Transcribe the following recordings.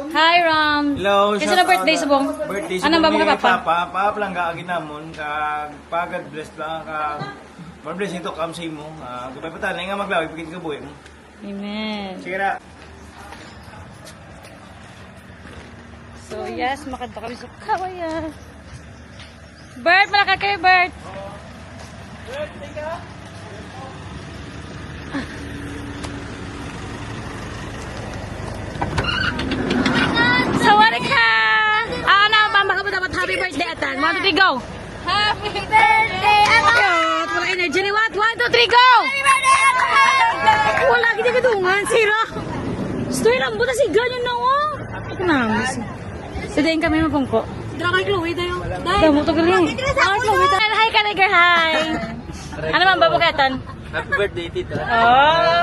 Hi, Ram. Hello, Kasi na birthday subong. Birthday Ano ba mga papa? Papa lang kaagin namon. Pagad bless lang. More blessing to come sa imo. Gabay pa tayo nga maglawig pagkita ka buhay mo. Amen. Sige na. So, yes, makanta kami sa kawayan. Bert, malaka kayo, Bert. Birthday ka? Sawadika! Ano ba mga dapat happy birthday atan? 1, 2, 3, go! Happy birthday, Ate! Ayot, wala energy ni Wat. 1, 2, 3, go! Happy birthday, Ate! Wala kita kadungan, sira. Stoy lang, buta si ganyan na, oh. Ako namis. Sidayin kami mapungko. Dra kay Chloe tayo. Damo to galing. Hi, Kaliger, hi! Ano man babuketan? Happy birthday, tita. Oh!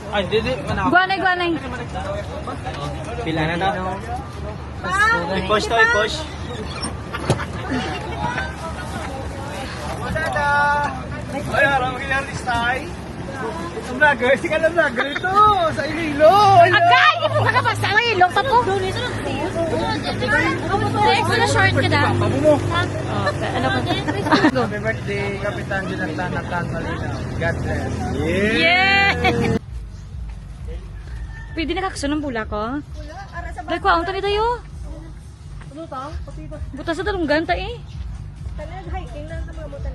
Ay, hindi. Guanay, guanay. Pila na daw. I-push to, i-push. Ay, harap maging artista ay. Ang vlogger, si ka na vlogger ito. Sa Iloilo. Agay! Ito ka pa sa ilong pa po. Ito na short ka na. Papo mo. Okay, ano ka? Happy birthday, Kapitan Jonathan Nathan Malinaw. God bless. Yeah! Pwede na kakasunong pula ko? Dahil ko, ang tali tayo. Ano ta? Pati ba? Buta sa dalunggan ta eh. Talag hiking lang sa mga motor.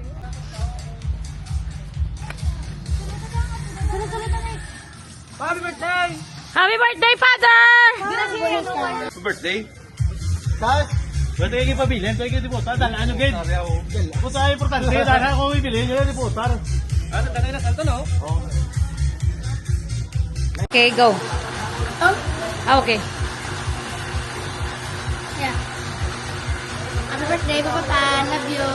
Happy birthday! Happy birthday, Father! Happy birthday? Kahit? Pwede kayo pabilin, pwede kayo diputar. Dalaan nyo gate. Puta ay importante. Dalaan ko ibilin, yun diputar. Ano, tanay na salto, no? Oo. Okay, go. Okay. Yeah. Happy birthday, Papa Tan. Love you.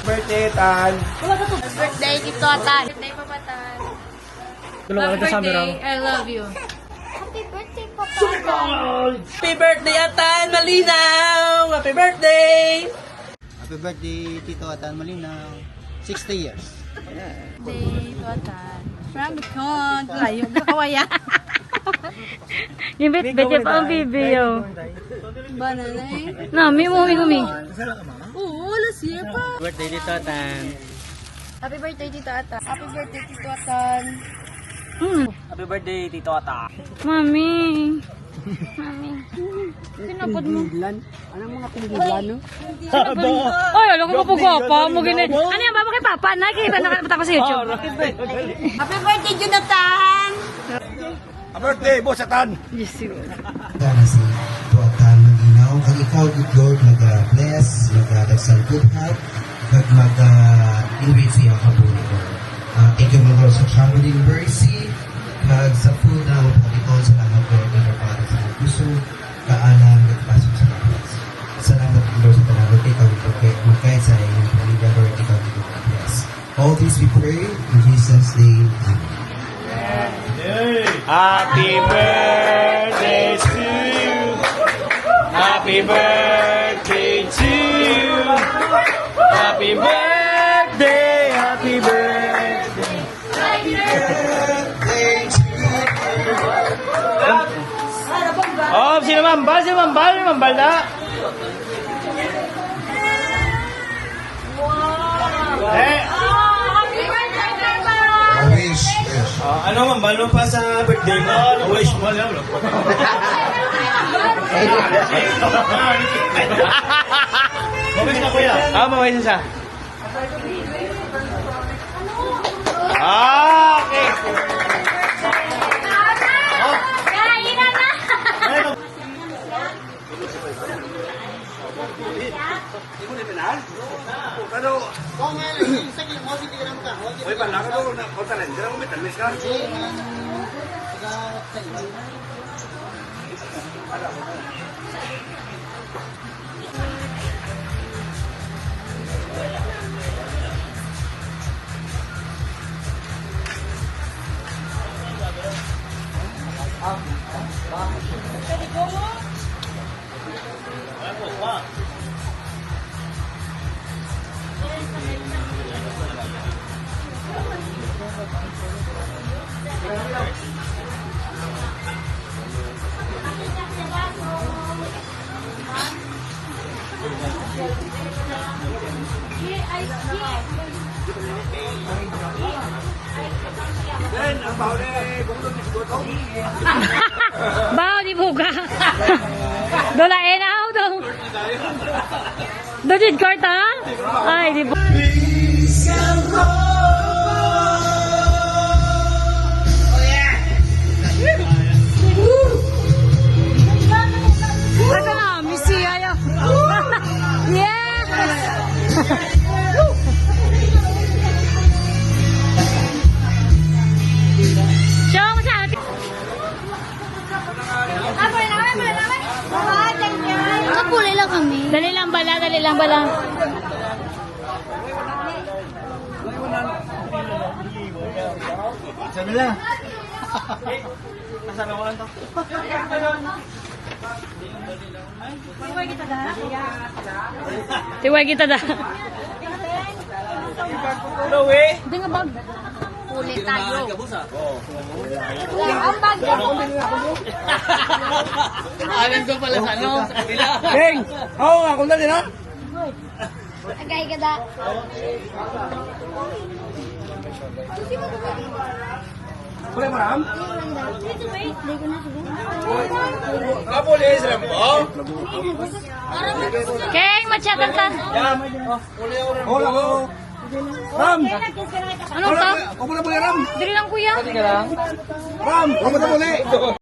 Birthday, Tan. Happy birthday, Tito Tan. Happy birthday, Papa Tan. Tulungan ka sa camera. I love you. Happy birthday, Papa Tan. Happy birthday, Atan Malinaw! Happy birthday! Happy birthday, Tito Atan Malinaw. 60 years. Birthday, Tito Tan. Marami ko. Layo ka kawaya. Yung bet-bet pa ang bibi, yo. Banana eh. Nami mo, humi. Oo, last year pa. Birthday dito, Atan. Happy birthday, Tito Atan. Happy birthday, Tito Atan. Happy birthday, Tito Ata. Mami. Mami. Pinapod mo. Anong mga pinggilan, no? Ay, alam ko pa gwapa mo gini. Ano yan, baba kay Papa? Nakikita na ko sa YouTube. Happy birthday, Jonathan. Happy birthday, Boss Atan. Yes, you. Sana si Tuatan Malinaw. Kag ikaw, good Lord, mag-bless, mag-dagsal good heart, kag mag-invade siya kabuhi ko. Thank you, Lord, sa traveling mercy, kag sa food na mapakitol. Salamat, Lord, na para sa gusto, kaalam, nagpasok sa lakas. Salamat, Lord, sa panahon. Ikaw, magkait sa iyong pamilya, Lord, ikaw, bless. All this we pray in Jesus' name. Amen. Happy birthday to you. Happy birthday to you. Happy birthday, happy birthday. Oh, sino mambal? Sino mambal? Sino mambal na? Eh, I wish. ano mambal mo pa sa birthday mo? Wish mo lang. Mabis na kuya. Mabis na siya. Okay. Kainan na. Pero, kung isa mo, hindi ka naman ka. Uy, pala ka doon. Kung talent, hindi na mo may tamis Bao di buka. Dola enaw dong. Dodit karta? Ay, di buka. Ito na, misi ayo. Yes! Show mo sa atin. Kapulay lang kami. Dali lang bala, dali lang bala. Sabi lang. Kasama ko lang to. Tiwag kita da. No way. Hindi nga bag. Huli tayo. Ang bag ko. Alam ko pala sa ano, sa kanila. Beng! Oo, ako na din ha? Agay ka da. Kulay mo ram? Hindi ko na siguro. Kapulis, ram po. Keng, matsatan ka. Hola ko. Ram! Ano to? Ako na po ram! Dali lang kuya. Ram! Ako na po